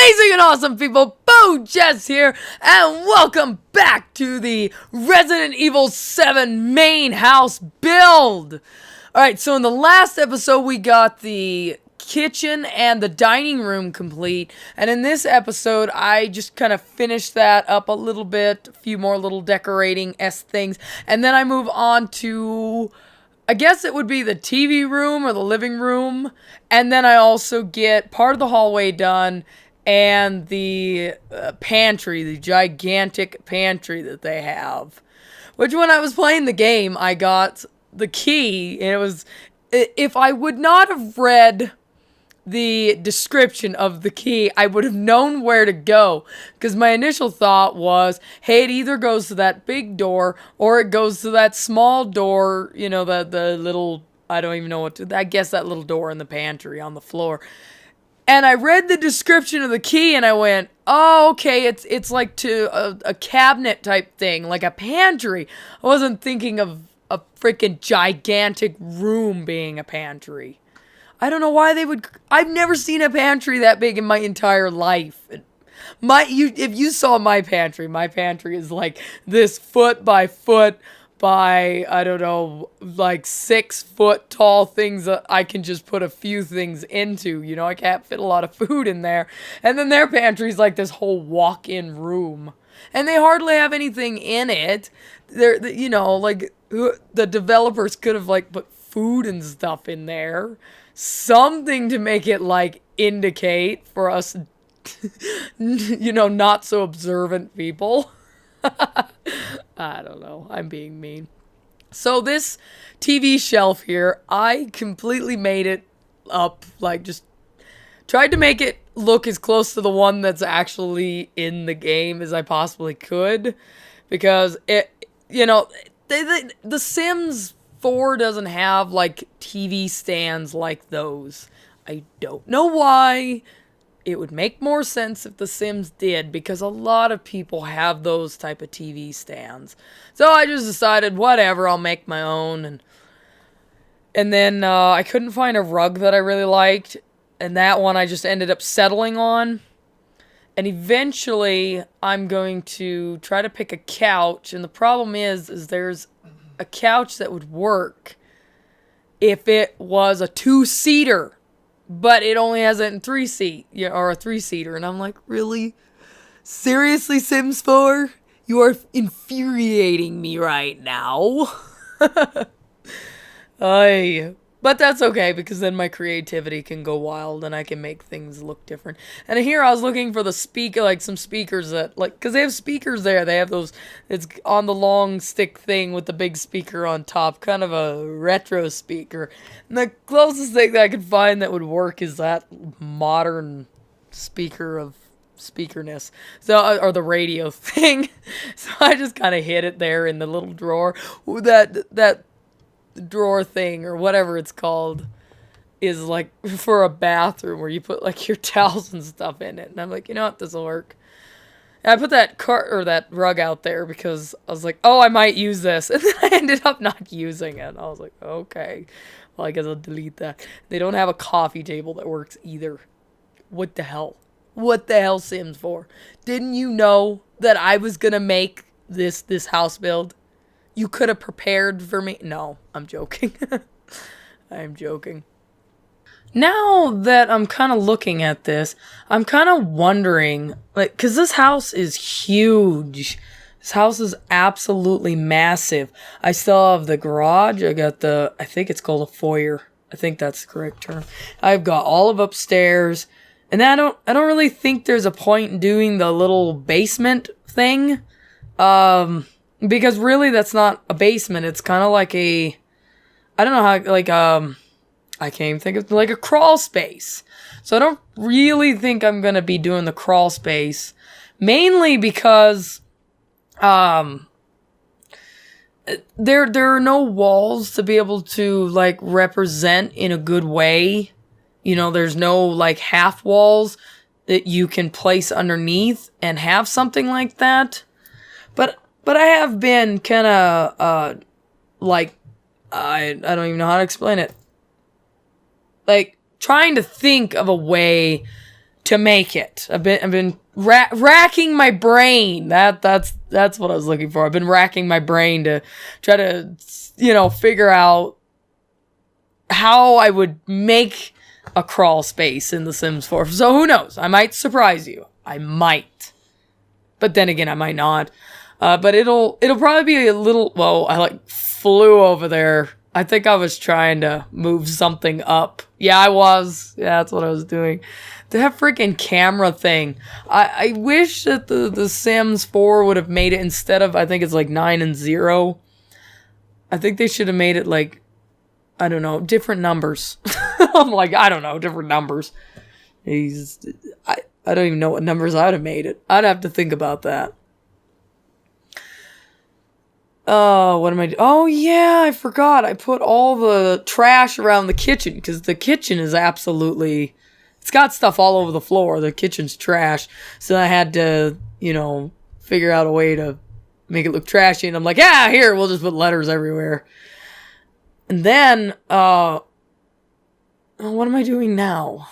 amazing and awesome people, BoJess here, and welcome back to the Resident Evil 7 main house build. Alright, so in the last episode we got the kitchen and the dining room complete, and in this episode I just kind of finished that up a little bit, a few more little decorating-esque things, and then I move on to, I guess it would be the TV room or the living room, and then I also get part of the hallway done and the pantry, the gigantic pantry that they have. Which when I was playing the game, I got the key, and it was, if I would not have read the description of the key, I would have known where to go, because my initial thought was, hey, it either goes to that big door or it goes to that small door, you know, the little, I don't even know what to, I guess that little door in the pantry on the floor. And I read the description of the key and I went, oh, okay, it's like to a cabinet type thing, like a pantry. I wasn't thinking of a freaking gigantic room being a pantry. I don't know why they would. I've never seen a pantry that big in my entire life. If you saw my pantry is like this foot by foot by, I don't know, like 6 foot tall things that I can just put a few things into. You know, I can't fit a lot of food in there. And then their pantry's like this whole walk-in room. And they hardly have anything in it. They're, you know, like, the developers could have, like, put food and stuff in there. Something to make it, like, indicate for us, you know, not so observant people. I don't know. I'm being mean. So this TV shelf here, I completely made it up, like, just tried to make it look as close to the one that's actually in the game as I possibly could, because it, you know, the Sims 4 doesn't have, like, TV stands like those. I don't know why. It would make more sense if The Sims did, because a lot of people have those type of TV stands. So I just decided, whatever, I'll make my own. And then I couldn't find a rug that I really liked, and that one I just ended up settling on. And eventually, I'm going to try to pick a couch, and the problem is there's a couch that would work if it was a 2-seater. But it only has it in 3-seat, yeah, or a 3-seater, and I'm like, really? Seriously, Sims 4? You are infuriating me right now. But that's okay, because then my creativity can go wild and I can make things look different. And here I was looking for the speaker, like some speakers that, like, because they have speakers there. They have those, it's on the long stick thing with the big speaker on top, kind of a retro speaker. And the closest thing that I could find that would work is that modern speaker of speakerness. So, or the radio thing. So I just kind of hid it there in the little drawer. That drawer thing, or whatever it's called, is like for a bathroom where you put like your towels and stuff in it. And I'm like, you know what, this will work. And I put that rug out there because I was like, oh, I might use this. And then I ended up not using it. I was like, okay, well, I guess I'll delete that. They don't have a coffee table that works either. What the hell? What the hell, Sims 4? Didn't you know that I was gonna make this house build? You could have prepared for me. No, I'm joking. I'm joking. Now that I'm kind of looking at this, I'm kind of wondering, like, because this house is huge. This house is absolutely massive. I still have the garage. I got I think it's called a foyer. I think that's the correct term. I've got all of upstairs. And then I don't really think there's a point in doing the little basement thing. Because really, that's not a basement. It's kind of like I don't know how, like, I can't even think of, like a crawl space. So I don't really think I'm going to be doing the crawl space. Mainly because, there are no walls to be able to, like, represent in a good way. You know, there's no, like, half walls that you can place underneath and have something like that. But I have been kind of, like, I don't even know how to explain it. Like, trying to think of a way to make it. I've been racking my brain. That's what I was looking for. I've been racking my brain to try to, figure out how I would make a crawl space in The Sims 4. So who knows? I might surprise you. I might. But then again, I might not. But it'll probably be a little... Whoa, I flew over there. I think I was trying to move something up. Yeah, I was. Yeah, that's what I was doing. That freaking camera thing. I wish that the Sims 4 would have made it instead of, I think it's 9 and 0. I think they should have made it I don't know, different numbers. I'm I don't know, different numbers. I don't even know what numbers I'd have made it. I'd have to think about that. Oh, what am I doing? Oh, yeah, I forgot. I put all the trash around the kitchen because the kitchen is absolutely... It's got stuff all over the floor. The kitchen's trash. So I had to, figure out a way to make it look trashy. And I'm here, we'll just put letters everywhere. And then, what am I doing now?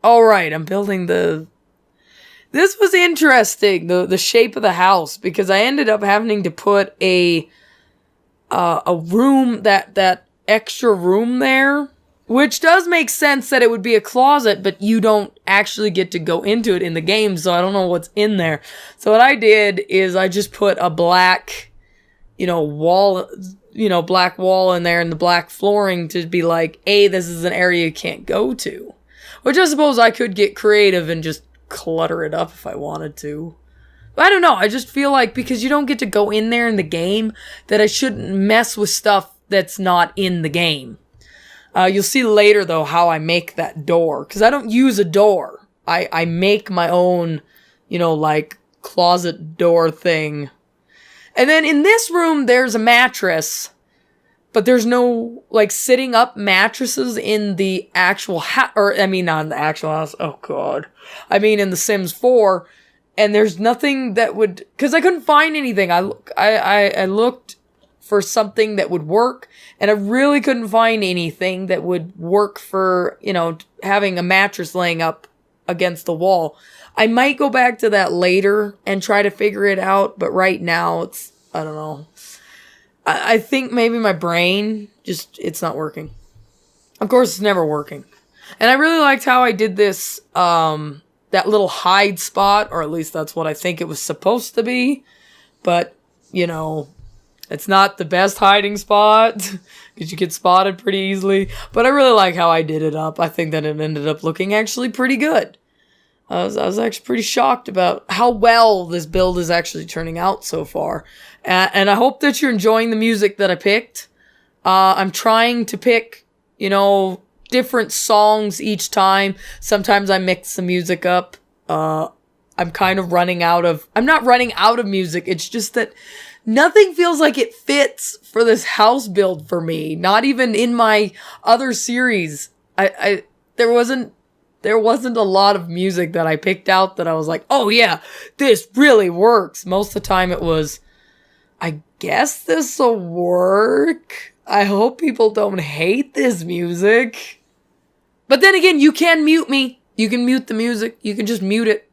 All right, I'm building This was interesting, the shape of the house, because I ended up having to put a room, that extra room there, which does make sense that it would be a closet, but you don't actually get to go into it in the game, so I don't know what's in there. So what I did is I just put a black, wall, black wall in there and the black flooring to be this is an area you can't go to. Which I suppose I could get creative and just clutter it up if I wanted to. But I don't know, I just feel because you don't get to go in there in the game, that I shouldn't mess with stuff that's not in the game. You'll see later, though, how I make that door. Because I don't use a door. I make my own, closet door thing. And then in this room, there's a mattress. But there's no, sitting up mattresses in the actual house. Not in the actual house. Oh, God. I mean, in The Sims 4. And there's nothing that would... Because I couldn't find anything. I looked for something that would work, and I really couldn't find anything that would work for, having a mattress laying up against the wall. I might go back to that later and try to figure it out, but right now I don't know. I think maybe my brain it's not working. Of course, it's never working. And I really liked how I did this, that little hide spot, or at least that's what I think it was supposed to be. But, it's not the best hiding spot, because you get spotted pretty easily. But I really like how I did it up. I think that it ended up looking actually pretty good. I was actually pretty shocked about how well this build is actually turning out so far. And I hope that you're enjoying the music that I picked. I'm trying to pick, different songs each time. Sometimes I mix the music up. I'm kind of I'm not running out of music. It's just that nothing feels like it fits for this house build for me. Not even in my other series. There wasn't a lot of music that I picked out that I was oh yeah, this really works. Most of the time it was, I guess this'll work. I hope people don't hate this music. But then again, you can mute me. You can mute the music. You can just mute it.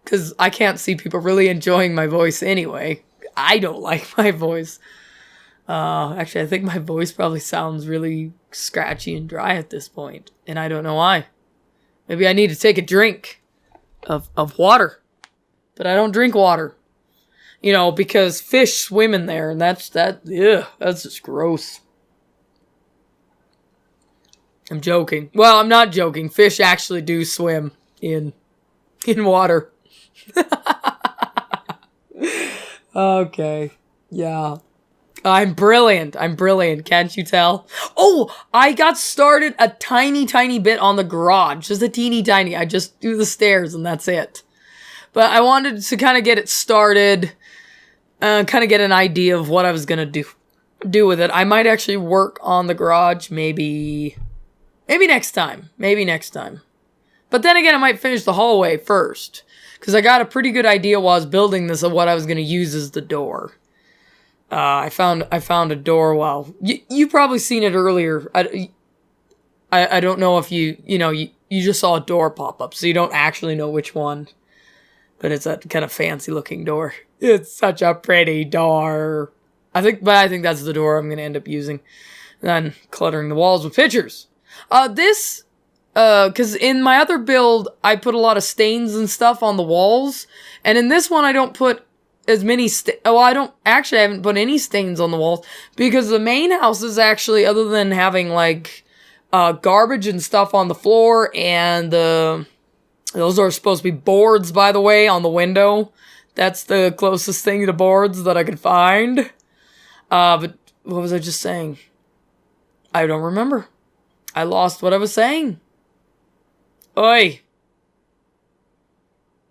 Because I can't see people really enjoying my voice anyway. I don't like my voice. Actually, I think my voice probably sounds really scratchy and dry at this point. And I don't know why. Maybe I need to take a drink of water. But I don't drink water. Because fish swim in there. And that's just gross. I'm joking. Well, I'm not joking. Fish actually do swim in water. Okay. Yeah. I'm brilliant. Can't you tell? Oh, I got started a tiny bit on the garage. Just a teeny tiny. I just do the stairs and that's it. But I wanted to kind of get it started. Kind of get an idea of what I was going to do with it. I might actually work on the garage maybe next time. But then again, I might finish the hallway first. Because I got a pretty good idea while I was building this of what I was going to use as the door. I found a door. Well, you probably seen it earlier. I don't know if you you just saw a door pop up, so you don't actually know which one. But it's that kind of fancy looking door. It's such a pretty door. I think that's the door I'm going to end up using. And then cluttering the walls with pictures. Because in my other build, I put a lot of stains and stuff on the walls. And in this one, I don't put as many I haven't put any stains on the walls. Because the main house is actually, other than having, like, garbage and stuff on the floor, and those are supposed to be boards, by the way, on the window. That's the closest thing to boards that I could find. But what was I just saying? I don't remember. I lost what I was saying. Oi.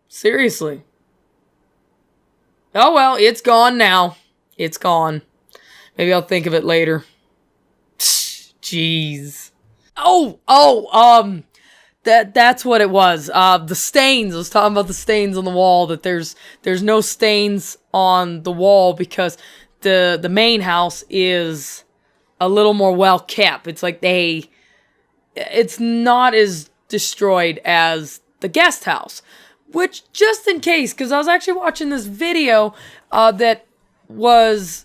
Seriously. Oh well, it's gone now. It's gone. Maybe I'll think of it later. Jeez. That's what it was. The stains. I was talking about the stains on the wall, that there's no stains on the wall because the main house is a little more well kept. It's like it's not as destroyed as the guest house. Which, just in case, because I was actually watching this video that was...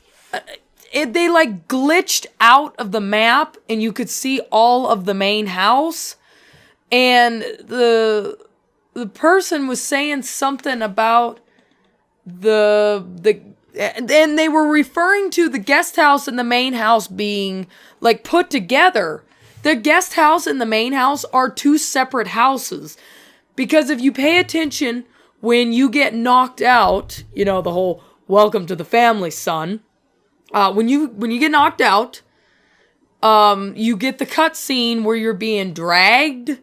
they like glitched out of the map and you could see all of the main house. And the person was saying something about and they were referring to the guest house and the main house being like put together. The guest house and the main house are two separate houses. Because if you pay attention, when you get knocked out, you know, the whole welcome to the family, son. When you get knocked out, you get the cutscene where you're being dragged.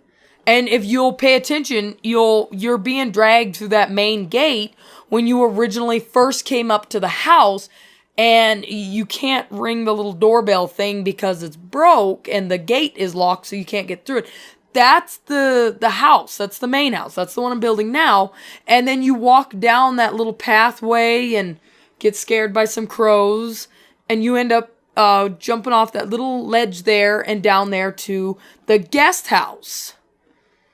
And if you'll pay attention, you're being dragged through that main gate when you originally first came up to the house, and you can't ring the little doorbell thing because it's broke and the gate is locked, so you can't get through it. That's the house. That's the main house. That's the one I'm building now. And then you walk down that little pathway and get scared by some crows, and you end up jumping off that little ledge there and down there to the guest house.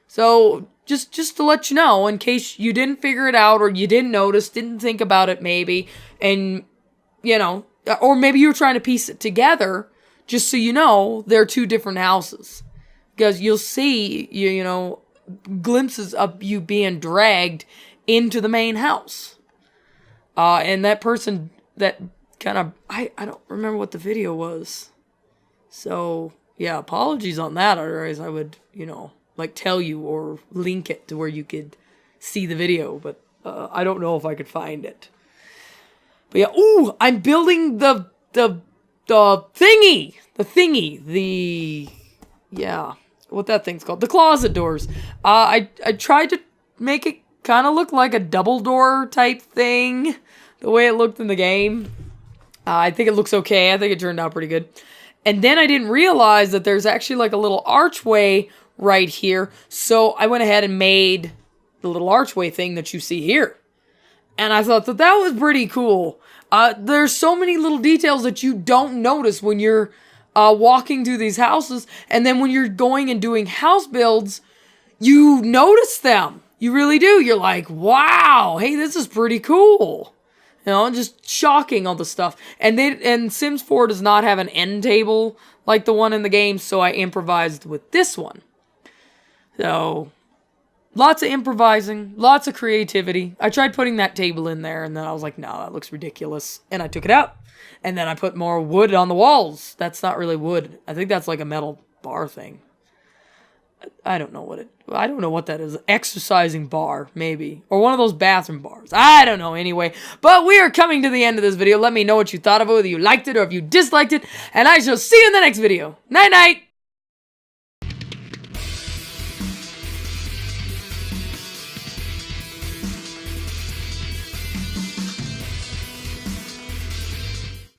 So, just to let you know, in case you didn't figure it out, or you didn't notice, didn't think about it maybe, and, you know, or maybe you were trying to piece it together, just so you know, they're two different houses. Because you'll see, you know, glimpses of you being dragged into the main house. And that person, that kind of, I don't remember what the video was. So, yeah, apologies on that, otherwise I would, you know, like tell you or link it to where you could see the video, but I don't know if I could find it. But yeah, ooh, I'm building the thingy, yeah, what that thing's called, the closet doors. I tried to make it kind of look like a double door type thing, the way it looked in the game. I think it looks okay. I think it turned out pretty good. And then I didn't realize that there's actually like a little archway right here. So I went ahead and made the little archway thing that you see here. And I thought that was pretty cool. There's so many little details that you don't notice when you're walking through these houses. And then when you're going and doing house builds, you notice them. You really do. You're like, wow, hey, this is pretty cool. You know, just shocking, all the stuff. And Sims 4 does not have an end table like the one in the game, so I improvised with this one. So, lots of improvising, lots of creativity. I tried putting that table in there, and then I was like, no, that looks ridiculous. And I took it out. And then I put more wood on the walls. That's not really wood. I think that's like a metal bar thing. I don't know what that is. Exercising bar, maybe. Or one of those bathroom bars. I don't know, anyway. But we are coming to the end of this video. Let me know what you thought of it, whether you liked it or if you disliked it. And I shall see you in the next video. Night-night!